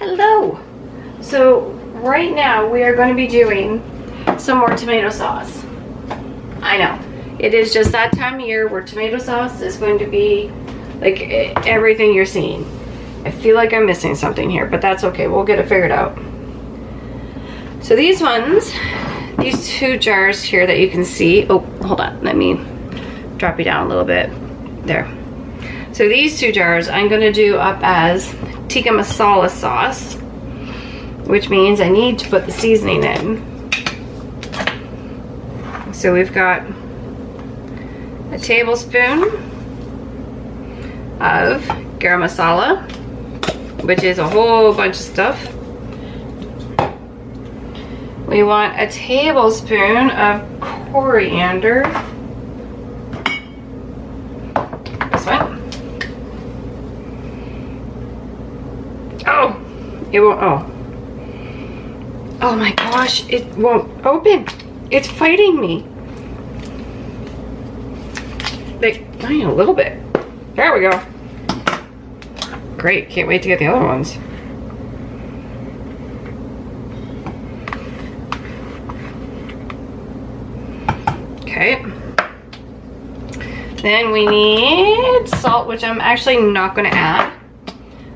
Hello. So right now we are going to be doing some more tomato sauce. I know, it is just that time of year where tomato sauce is going to be like everything you're seeing. I feel like I'm missing something here, but that's okay. We'll get it figured out. So these ones, these 2 jars here that you can see. Oh, hold on. Let me drop you down a little bit. There. So these 2 jars I'm going to do up as Tikka Masala sauce, which means I need to put the seasoning in. So we've got a tablespoon of garam masala, which is a whole bunch of stuff. We want a tablespoon of coriander. This one. Oh, it won't. Oh my gosh, it won't open. It's fighting me. Like, I need a little bit. There we go. Great, can't wait to get the other ones. Okay. Then we need salt, which I'm actually not going to add.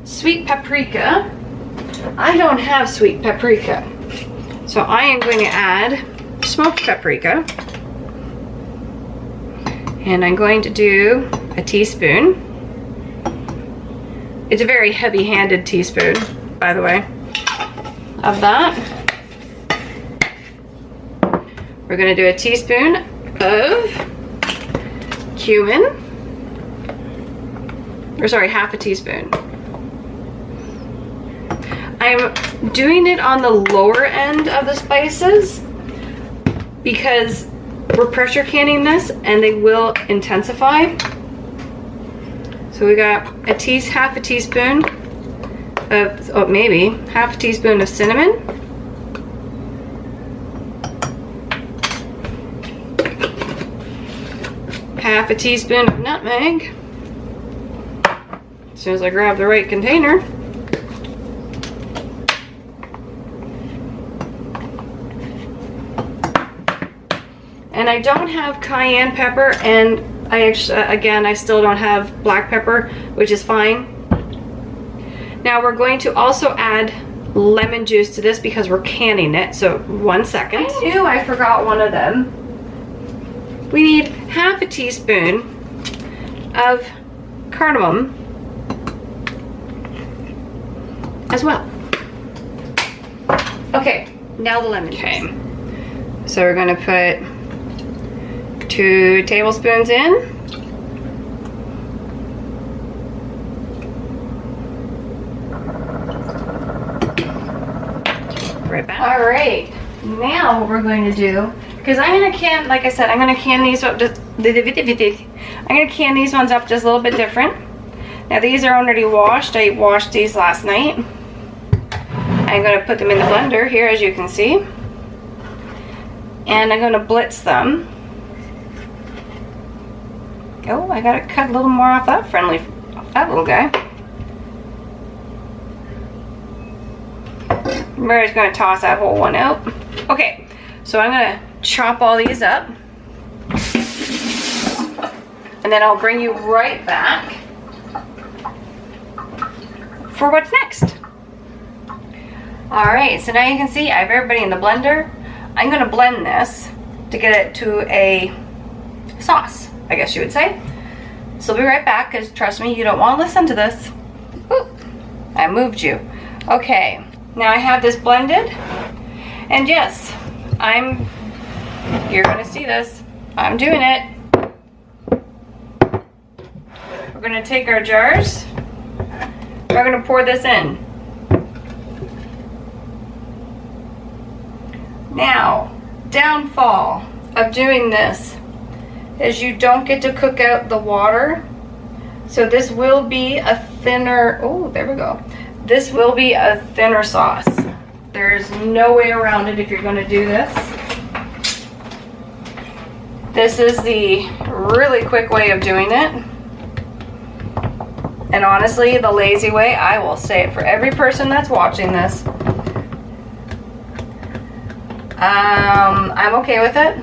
Sweet paprika. I don't have sweet paprika, so I am going to add smoked paprika. And I'm going to do a teaspoon. It's a very heavy-handed teaspoon, by the way, of that. We're going to do a teaspoon of cumin. Or sorry, half a teaspoon. I'm doing it on the lower end of the spices because we're pressure canning this and they will intensify. So we got half a teaspoon of, oh, maybe half a teaspoon of cinnamon. Half a teaspoon of nutmeg. As soon as I grab the right container. And I don't have cayenne pepper, and I actually, again, I still don't have black pepper, which is fine. Now we're going to also add lemon juice to this because we're canning it. So 1 second. I knew I forgot one of them. We need half a teaspoon of cardamom as well. Okay, now the lemon juice. Okay, so we're going to put 2 tablespoons in. Right back. All right, now what we're going to do, because I'm going to can, like I said, I'm going to can these up just, I'm going to can these ones up just a little bit different. Now these are already washed. I washed these last night. I'm going to put them in the blender here, as you can see. And I'm going to blitz them. Oh, I gotta cut a little more off that little guy. We're just gonna toss that whole one out. Okay, so I'm gonna chop all these up. And then I'll bring you right back for what's next. All right, so now you can see I have everybody in the blender. I'm gonna blend this to get it to a sauce, I guess you would say. So I'll be right back, because trust me, you don't want to listen to this. Ooh, I moved you. Okay, now I have this blended. And yes, you're going to see this. I'm doing it. We're going to take our jars. We're going to pour this in. Now, downfall of doing this is you don't get to cook out the water. So this will be a thinner, oh, there we go. This will be a thinner sauce. There's no way around it if you're going to do this. This is the really quick way of doing it. And honestly, the lazy way, I will say it for every person that's watching this, I'm okay with it.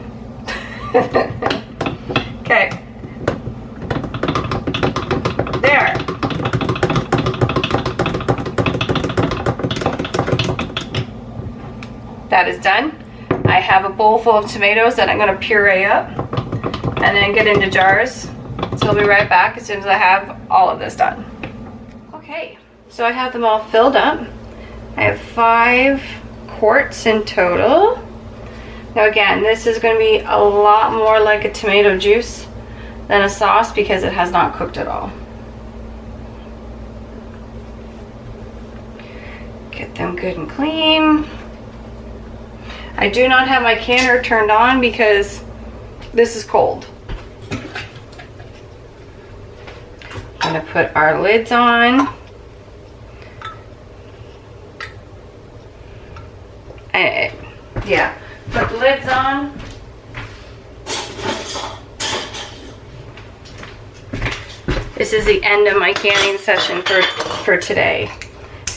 Okay. There. That is done. I have a bowl full of tomatoes that I'm going to puree up and then get into jars. So I'll be right back as soon as I have all of this done. Okay, so I have them all filled up. I have 5 quarts in total. Now again, this is going to be a lot more like a tomato juice than a sauce because it has not cooked at all. Get them good and clean. I do not have my canner turned on because this is cold. I'm going to put our lids on. Yeah, put the lids on. This is the end of my canning session for today.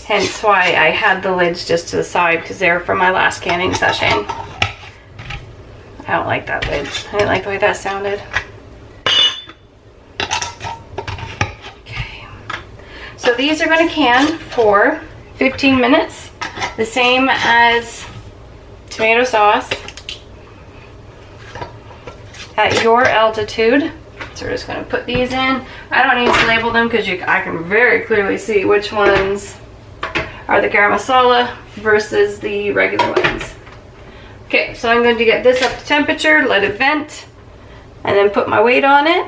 Hence why I had the lids just to the side, because they were from my last canning session. I don't like that lid. I didn't like the way that sounded. Okay. So these are going to can for 15 minutes. The same as tomato sauce. At your altitude. So we're just going to put these in. I don't need to label them because I can very clearly see which ones are the garam masala versus the regular ones. Okay, so I'm going to get this up to temperature, let it vent, and then put my weight on it,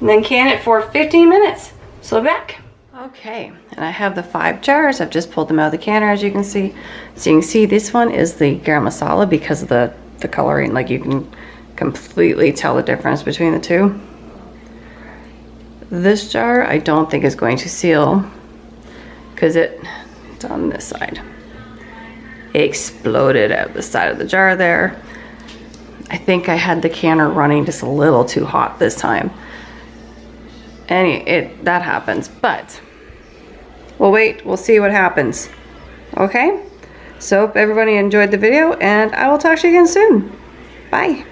and then can it for 15 minutes. So back. Okay, and I have the 5 jars. I've just pulled them out of the canner, as you can see. So you can see this one is the garam masala because of the coloring. Like, you can completely tell the difference between the two. This jar I don't think is going to seal because it's on this side. It exploded out the side of the jar there. I think I had the canner running just a little too hot this time. That happens, but we'll wait, we'll see what happens. Okay, so hope everybody enjoyed the video, and I will talk to you again soon. Bye.